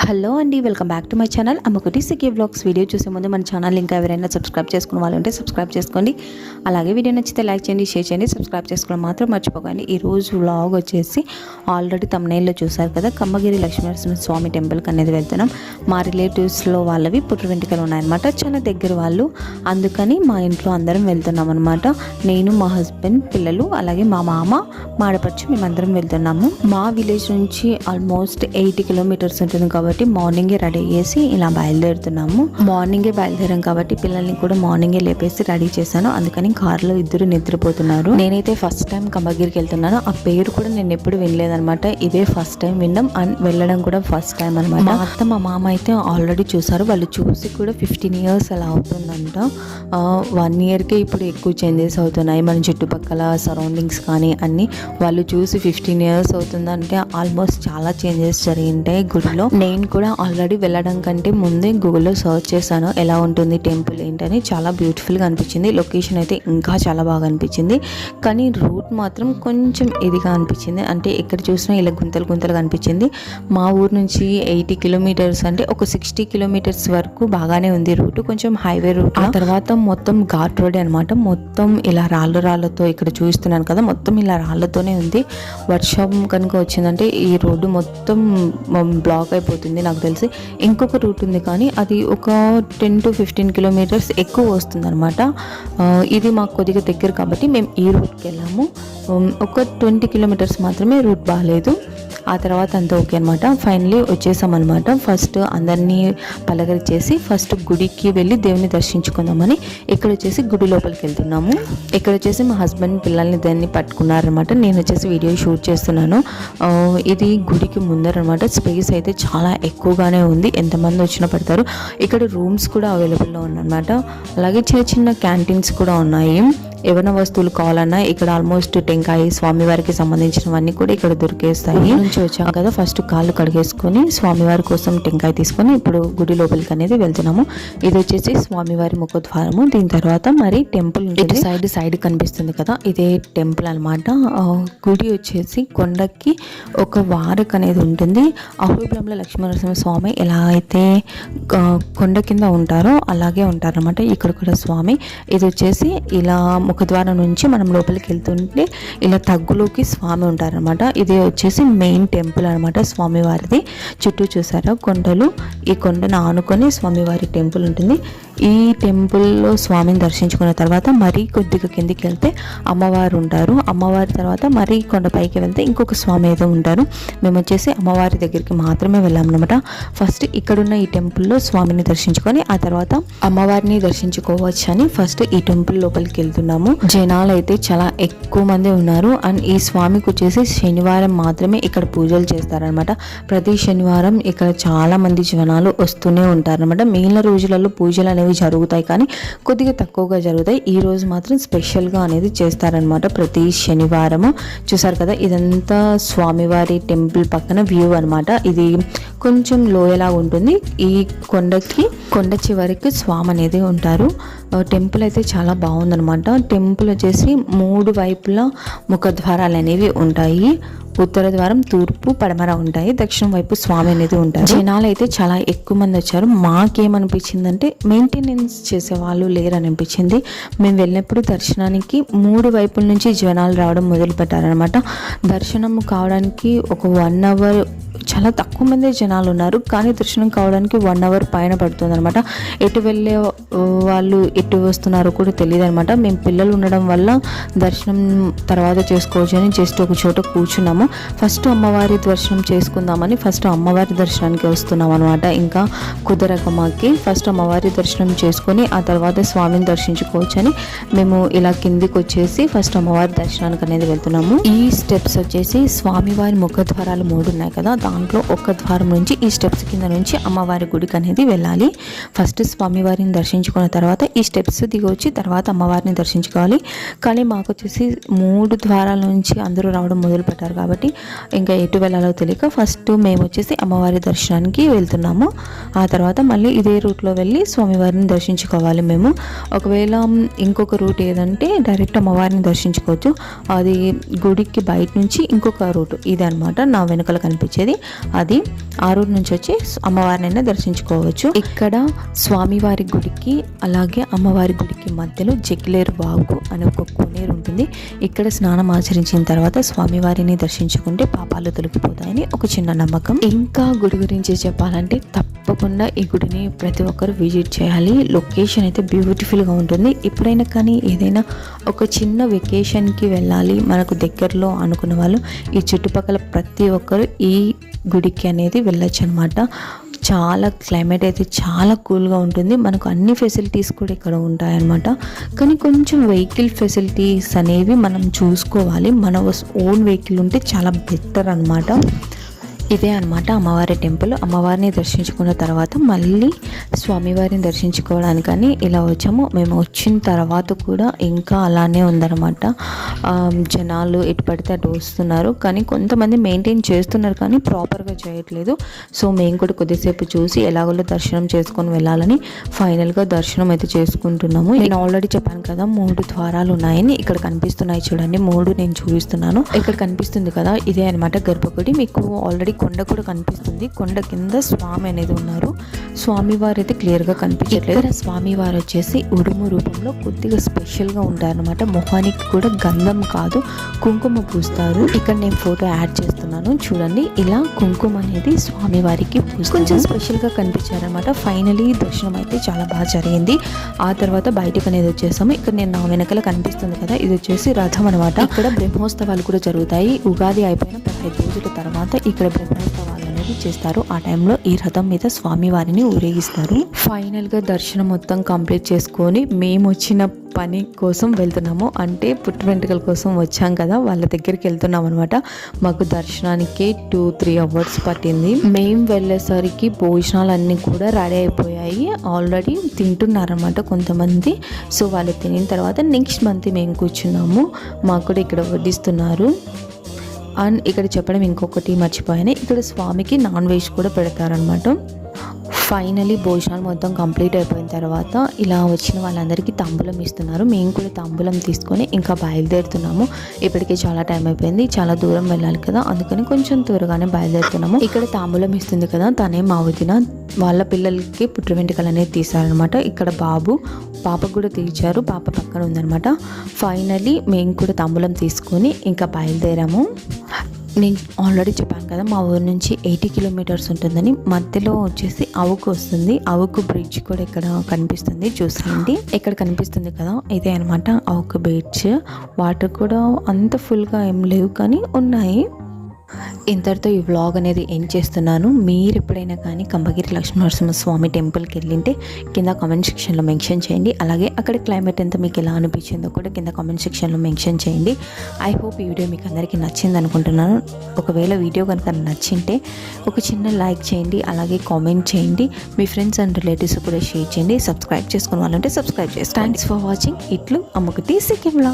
Hello అండి, welcome back to my channel Ammakutti CK vlogs. Video చూసే ముందు మన ఛానల్ ఇంకా ఎవరైనా సబ్స్క్రైబ్ చేసుకున్న వాళ్ళు ఉంటే సబ్స్క్రైబ్ చేసుకోండి. అలాగే వీడియో నచ్చితే లైక్ చేయండి, షేర్ చేయండి, సబ్స్క్రైబ్ చేసుకోవడం మాత్రం మర్చిపోకండి. ఈరోజు వ్లాగ్ వచ్చేసి ఆల్రెడీ తమ్నైల్లో చూసారు కదా, కమ్మగిరి లక్ష్మీనరసింహ స్వామి టెంపుల్కి అనేది వెళ్తున్నాం. మా రిలేటివ్స్లో వాళ్ళవి పుట్టు వెంట్రుకలు ఉన్నాయన్నమాట, చాలా దగ్గర వాళ్ళు. అందుకని మా ఇంట్లో అందరం వెళ్తున్నాం అనమాట. నేను, మా హస్బెండ్, పిల్లలు, అలాగే మా మామ, మా ఆడపడుచు, మేమందరం వెళ్తున్నాము. మా విలేజ్ నుంచి ఆల్మోస్ట్ 80 కిలోమీటర్స్ ఉంటుంది కాబట్టి మార్నింగే రెడీ చేసి ఇలా బయలుదేరుతున్నాము. మార్నింగే బయలుదేరాం కాబట్టి పిల్లల్ని కూడా మార్నింగే లేపేసి రెడీ చేశాను. అందుకని కార్లో ఇద్దరు నిద్రపోతున్నారు. నేనైతే ఫస్ట్ టైం కమ్మగిరికి వెళ్తున్నాను. ఆ పేరు కూడా నేను ఎప్పుడు వినలేదనమాట. ఇదే ఫస్ట్ టైం వినడం అండ్ వెళ్ళడం కూడా ఫస్ట్ టైం అనమాట. మా అత్త, మా మామ అయితే ఆల్రెడీ చూసారు. వాళ్ళు చూసి కూడా 15 ఇయర్స్ అలా అవుతుందంట. 1 ఇయర్కే ఇప్పుడు ఎక్కువ చేంజెస్ అవుతున్నాయి మన చుట్టుపక్కల సరౌండింగ్స్ కానీ అన్నీ. వాళ్ళు చూసి 15 ఇయర్స్ అవుతుందంటే ఆల్మోస్ట్ చాలా చేంజెస్ జరిగింటాయి గుడిలో. నేను కూడా ఆల్రెడీ వెళ్ళడం కంటే ముందే గూగుల్లో సర్చ్ చేశాను ఎలా ఉంటుంది టెంపుల్ ఏంటని. చాలా బ్యూటిఫుల్గా అనిపించింది. లొకేషన్ అయితే ఇంకా చాలా బాగా అనిపించింది. కానీ రూట్ మాత్రం కొంచెం ఇదిగా అనిపించింది. అంటే ఎక్కడ చూసినా ఇలా గుంతలు గుంతలుగా అనిపించింది. మా ఊరు నుంచి 80 కిలోమీటర్స్ అంటే ఒక 60 కిలోమీటర్స్ వరకు బాగానే ఉంది రూట్, కొంచెం హైవే రూట్. ఆ తర్వాత మొత్తం ఘాట్ రోడ్ అనమాట. మొత్తం ఇలా రాళ్ళతో ఇక్కడ చూస్తున్నాను కదా, మొత్తం ఇలా రాళ్ళతోనే ఉంది. వర్షం కనుక వచ్చిందంటే ఈ రోడ్డు మొత్తం బ్లాక్ అయిపోతుంది నాకు తెలిసి. ఇంకొక రూట్ ఉంది కానీ అది ఒక 10 to 15 కిలోమీటర్స్ ఎక్కువ వస్తుంది అనమాట. ఇది మాకు కొద్దిగా దగ్గర కాబట్టి మేము ఈ రూట్కి వెళ్ళాము. ఒక 20 కిలోమీటర్స్ మాత్రమే రూట్ బాగాలేదు. ఆ తర్వాత అంతా ఓకే అనమాట. ఫైనలీ వచ్చేసామన్నమాట. ఫస్ట్ అందరినీ పలకరించేసి ఫస్ట్ గుడికి వెళ్ళి దేవుని దర్శించుకుందామని ఇక్కడ వచ్చేసి గుడి లోపలికి వెళ్తున్నాము. ఇక్కడ వచ్చేసి మా హస్బెండ్ పిల్లల్ని దాన్ని పట్టుకున్నారనమాట. నేను వచ్చేసి వీడియో షూట్ చేస్తున్నాను. ఇది గుడికి ముందరనమాట. స్పేస్ అయితే చాలా ఎక్కువగానే ఉంది, ఎంతమంది వచ్చినా పడతారు. ఇక్కడ రూమ్స్ కూడా అవైలబుల్లో ఉన్నాయన్నమాట. అలాగే చిన్న చిన్న క్యాంటీన్స్ కూడా ఉన్నాయి. ఏమైనా వస్తువులు కావాలన్నా ఇక్కడ ఆల్మోస్ట్ టెంకాయ, స్వామివారికి సంబంధించినవన్నీ కూడా ఇక్కడ దొరికేస్తాయి. నుంచి వచ్చాం కదా, ఫస్ట్ కాళ్ళు కడిగేసుకొని స్వామివారి కోసం టెంకాయ తీసుకొని ఇప్పుడు గుడి లోపలికి అనేది వెళ్తున్నాము. ఇది వచ్చేసి స్వామివారి ముఖద్వారము. దీని తర్వాత మరి టెంపుల్ ఇటు సైడ్ కనిపిస్తుంది కదా, ఇదే టెంపుల్ అనమాట. గుడి వచ్చేసి కొండకి ఒక వారక్ అనేది ఉంటుంది. అహోబిలంలో లక్ష్మీనరసింహ స్వామి ఎలా అయితే కొండ కింద ఉంటారో అలాగే ఉంటారనమాట ఇక్కడ కూడా స్వామి. ఇది వచ్చేసి ఇలా ముఖద్వారం నుంచి మనం లోపలికి వెళ్తుంటే ఇలా తగ్గులోకి స్వామి ఉంటారనమాట. ఇది వచ్చేసి మెయిన్ టెంపుల్ అనమాట స్వామివారిది. చుట్టూ చూసారా కొండలు, ఈ కొండను ఆనుకొని స్వామివారి టెంపుల్ ఉంటుంది. ఈ టెంపుల్లో స్వామిని దర్శించుకున్న తర్వాత మరీ కొద్దిగా కిందికి వెళ్తే అమ్మవారు ఉంటారు. అమ్మవారి తర్వాత మరీ కొండపైకి వెళ్తే ఇంకొక స్వామి ఏదో ఉంటారు. మేము వచ్చేసి అమ్మవారి దగ్గరికి మాత్రమే వెళ్ళామన్నమాట. ఫస్ట్ ఇక్కడున్న ఈ టెంపుల్లో స్వామిని దర్శించుకొని ఆ తర్వాత అమ్మవారిని దర్శించుకోవచ్చు అని ఫస్ట్ ఈ టెంపుల్ లోపలికి వెళ్తున్నాము. జనాలు అయితే చాలా ఎక్కువ మంది ఉన్నారు. అండ్ ఈ స్వామికి వచ్చేసి శనివారం మాత్రమే ఇక్కడ పూజలు చేస్తారనమాట. ప్రతి శనివారం ఇక్కడ చాలా మంది జనాలు వస్తూనే ఉంటారనమాట. మిగిలిన రోజులలో పూజలు అనేవి జరుగుతాయి కానీ కొద్దిగా తక్కువగా జరుగుతాయి. ఈ రోజు మాత్రం స్పెషల్గా అనేది చేస్తారనమాట ప్రతి శనివారము. చూసారు కదా, ఇదంతా స్వామివారి టెంపుల్ పక్కన వ్యూ అనమాట. ఇది కొంచెం లోయలా ఉంటుంది. ఈ కొండ చివరికి స్వామి అనేది ఉంటారు. టెంపుల్ అయితే చాలా బాగుందనమాట. టెంపుల్ వచ్చేసి 3 వైపులా ముఖద్వారాలు అనేవి ఉంటాయి. ఉత్తర ద్వారం, తూర్పు, పడమర ఉంటాయి. దక్షిణం వైపు స్వామి అనేది ఉంటారు. జనాలు అయితే చాలా ఎక్కువ మంది వచ్చారు. మాకేమనిపించిందంటే మెయింటెనెన్స్ చేసే వాళ్ళు లేరని అనిపించింది. మేము వెళ్ళినప్పుడు దర్శనానికి 3 వైపుల నుంచి జనాలు రావడం మొదలు పెట్టారనమాట. దర్శనం కావడానికి ఒక 1 అవర్, చాలా తక్కువ మంది జనాలు ఉన్నారు కానీ దర్శనం కావడానికి 1 అవర్ పైన పడుతుంది అనమాట. ఎటు వెళ్ళే వాళ్ళు ఎటు వస్తున్నారో కూడా తెలియదు అనమాట. మేము పిల్లలు ఉండడం వల్ల దర్శనం తర్వాత చేసుకోవచ్చు అని జస్ట్ ఒక చోట కూర్చున్నాము. ఫస్ట్ అమ్మవారి దర్శనం చేసుకుందామని ఫస్ట్ అమ్మవారి దర్శనానికి వస్తున్నాం అనమాట. ఇంకా కుదరక మాకి ఫస్ట్ అమ్మవారి దర్శనం చేసుకొని ఆ తర్వాత స్వామిని దర్శించుకోవచ్చు అని మేము ఇలా కిందికి వచ్చేసి ఫస్ట్ అమ్మవారి దర్శనానికి అనేది వెళ్తున్నాము. ఈ స్టెప్స్ వచ్చేసి స్వామివారి ముఖద్వారాలు 3 ఉన్నాయి కదా, దాంట్లో ఒక ద్వారం నుంచి ఈ స్టెప్స్ కింద నుంచి అమ్మవారి గుడికి అనేది వెళ్ళాలి. ఫస్ట్ స్వామివారిని దర్శించుకున్న తర్వాత ఈ స్టెప్స్ దిగి వచ్చి తర్వాత అమ్మవారిని దర్శించుకోవాలి. కానీ మాకు వచ్చేసి 3 ద్వారాల నుంచి అందరూ రావడం మొదలు పెట్టారు కాబట్టి కాబట్టి ఇంకా ఎటు వెళ్ళాలో తెలియక ఫస్ట్ మేము వచ్చేసి అమ్మవారి దర్శనానికి వెళ్తున్నాము. ఆ తర్వాత మళ్ళీ ఇదే రూట్లో వెళ్ళి స్వామివారిని దర్శించుకోవాలి మేము. ఒకవేళ ఇంకొక రూట్ ఏదంటే డైరెక్ట్ అమ్మవారిని దర్శించుకోవచ్చు. అది గుడికి బయట నుంచి ఇంకొక రూట్ ఇది అనమాట, నా వెనుకల కనిపించేది అది. ఆ రూట్ నుంచి వచ్చి అమ్మవారినైనా దర్శించుకోవచ్చు. ఇక్కడ స్వామివారి గుడికి అలాగే అమ్మవారి గుడికి మధ్యలో జగ్గిలేరు వాగు అనే ఒక కోనేరు ఉంటుంది. ఇక్కడ స్నానం ఆచరించిన తర్వాత స్వామివారిని దర్శించుకుంటే పాపాలు తొలగిపోతాయని ఒక చిన్న నమ్మకం. ఇంకా గుడి గురించి చెప్పాలంటే తప్పకుండా ఈ గుడిని ప్రతి ఒక్కరు విజిట్ చేయాలి. లొకేషన్ అయితే బ్యూటిఫుల్గా ఉంటుంది. ఎప్పుడైనా కానీ ఏదైనా ఒక చిన్న వెకేషన్కి వెళ్ళాలి మనకు దగ్గరలో అనుకున్న వాళ్ళు ఈ చుట్టుపక్కల ప్రతి ఒక్కరు ఈ గుడికి అనేది వెళ్ళొచ్చు అనమాట. చాలా క్లైమేట్ అయితే చాలా కూల్గా ఉంటుంది. మనకు అన్ని ఫెసిలిటీస్ కూడా ఇక్కడ ఉంటాయన్నమాట. కానీ కొంచెం వెహికల్ ఫెసిలిటీస్ అనేవి మనం చూసుకోవాలి. మన ఓన్ వెహికల్ ఉంటే చాలా బెటర్ అనమాట. ఇదే అనమాట అమ్మవారి టెంపుల్. అమ్మవారిని దర్శించుకున్న తర్వాత మళ్ళీ స్వామివారిని దర్శించుకోవడానికని ఇలా వచ్చాము. మేము వచ్చిన తర్వాత కూడా ఇంకా అలానే ఉందన్నమాట. జనాలు ఎటు పడితే అటు వస్తున్నారు, కానీ కొంతమంది మెయింటైన్ చేస్తున్నారు కానీ ప్రాపర్గా చేయట్లేదు. సో మేము కూడా కొద్దిసేపు చూసి ఎలాగోలో దర్శనం చేసుకొని వెళ్ళాలని ఫైనల్గా దర్శనం అయితే చేసుకుంటున్నాము. నేను ఆల్రెడీ చెప్పాను కదా 3 ద్వారాలు ఉన్నాయని. ఇక్కడ కనిపిస్తున్నాయి చూడండి, 3 నేను చూపిస్తున్నాను. ఇక్కడ కనిపిస్తుంది కదా, ఇదే అనమాట గర్భగుడి. మీకు ఆల్రెడీ కొండ కూడా కనిపిస్తుంది. కొండ కింద స్వామి అనేది ఉన్నారు. స్వామివారు అయితే క్లియర్గా కనిపించట్లేదు. ఇక్కడ స్వామివారు వచ్చేసి ఉడుము రూపంలో కొద్దిగా స్పెషల్గా ఉంటారనమాట. మొహానికి కూడా గంధం కాదు కుంకుమ పూస్తారు. ఇక్కడ నేను ఫోటో యాడ్ చేస్తున్నాను చూడండి. ఇలా కుంకుమ అనేది స్వామివారికి కొంచెం స్పెషల్గా కనిపించారనమాట. ఫైనలీ దర్శనం అయితే చాలా బాగా జరిగింది. ఆ తర్వాత బయటకు అనేది వచ్చేసాము. ఇక్కడ నేను నా వెనకాల కనిపిస్తుంది కదా, ఇది వచ్చేసి రథం అనమాట. ఇక్కడ బ్రహ్మోత్సవాలు కూడా జరుగుతాయి. ఉగాది అయిపోయిన 15 రోజుల తర్వాత ఇక్కడ బ్రహ్మోత్సవాలు అనేది చేస్తారు. ఆ టైంలో ఈ రథం మీద స్వామివారిని ఊరేగిస్తారు. ఫైనల్గా దర్శనం మొత్తం కంప్లీట్ చేసుకొని మేము వచ్చిన పని కోసం వెళ్తున్నాము. అంటే పుట్టు వెంట్రుకల కోసం వచ్చాం కదా, వాళ్ళ దగ్గరికి వెళ్తున్నాం అనమాట. మాకు దర్శనానికి 2-3 అవర్స్ పట్టింది. మేము వెళ్ళేసరికి భోజనాలు అన్నీ కూడా రెడీ అయిపోయాయి. ఆల్రెడీ తింటున్నారనమాట కొంతమంది. సో వాళ్ళు తినిన తర్వాత నెక్స్ట్ మంత్ మేము కూర్చున్నాము. మాకు కూడా ఇక్కడ వడ్డిస్తున్నారు. అండ్ ఇక్కడ చెప్పడం ఇంకొకటి మర్చిపోయాను, ఇక్కడ స్వామికి నాన్ వెజ్ కూడా పెడతారనమాట. ఫైనలీ భోజనాలు మొత్తం కంప్లీట్ అయిపోయిన తర్వాత ఇలా వచ్చిన వాళ్ళందరికీ తాంబూలం ఇస్తున్నారు. మేము కూడా తాంబూలం తీసుకొని ఇంకా బయలుదేరుతున్నాము. ఇప్పటికే చాలా టైం అయిపోయింది, చాలా దూరం వెళ్ళాలి కదా, అందుకని కొంచెం త్వరగానే బయలుదేరుతున్నాము. ఇక్కడ తాంబూలం ఇస్తుంది కదా, తనే మా వదిన. వాళ్ళ పిల్లలకి పుట్టు వెంట్రుకలు అనేది తీశారనమాట. ఇక్కడ పాపకు కూడా తీర్చారు, పాప పక్కన ఉందనమాట. ఫైనలీ మేము కూడా తాంబూలం తీసుకొని ఇంకా బయలుదేరాము. నేను ఆల్రెడీ చెప్పాను కదా మా ఊరు నుంచి 80 కిలోమీటర్స్ ఉంటుందని. మధ్యలో వచ్చేసి అవుకు వస్తుంది. అవుకు బ్రిడ్జ్ కూడా ఇక్కడ కనిపిస్తుంది, చూసేయండి. ఇక్కడ కనిపిస్తుంది కదా, ఇదే అనమాట అవుకు బ్రిడ్జ్. వాటర్ కూడా అంత ఫుల్గా ఏం లేవు కానీ ఉన్నాయి. ఇంతటితో ఈ వ్లాగ్ అనేది ఎండ్ చేస్తున్నాను. మీరు ఎప్పుడైనా కానీ కంబగిరి లక్ష్మీనరసింహస్వామి టెంపుల్కి వెళ్ళింటే కింద కామెంట్ సెక్షన్లో మెన్షన్ చేయండి. అలాగే అక్కడ క్లైమేట్ ఎంత మీకు ఎలా అనిపించిందో కూడా కింద కామెంట్ సెక్షన్లో మెన్షన్ చేయండి. ఐ హోప్ ఈ వీడియో మీకు అందరికీ నచ్చింది అనుకుంటున్నాను. ఒకవేళ వీడియో కనుక నచ్చింటే ఒక చిన్న లైక్ చేయండి, అలాగే కామెంట్ చేయండి. మీ ఫ్రెండ్స్ అండ్ రిలేటివ్స్ కూడా షేర్ చేయండి. సబ్స్క్రైబ్ చేసుకున్న వాళ్ళంటే సబ్స్క్రైబ్ చేయండి. Thanks for watching. ఇట్లు అమ్మొకటి సిక్కిం వ్లాగ్.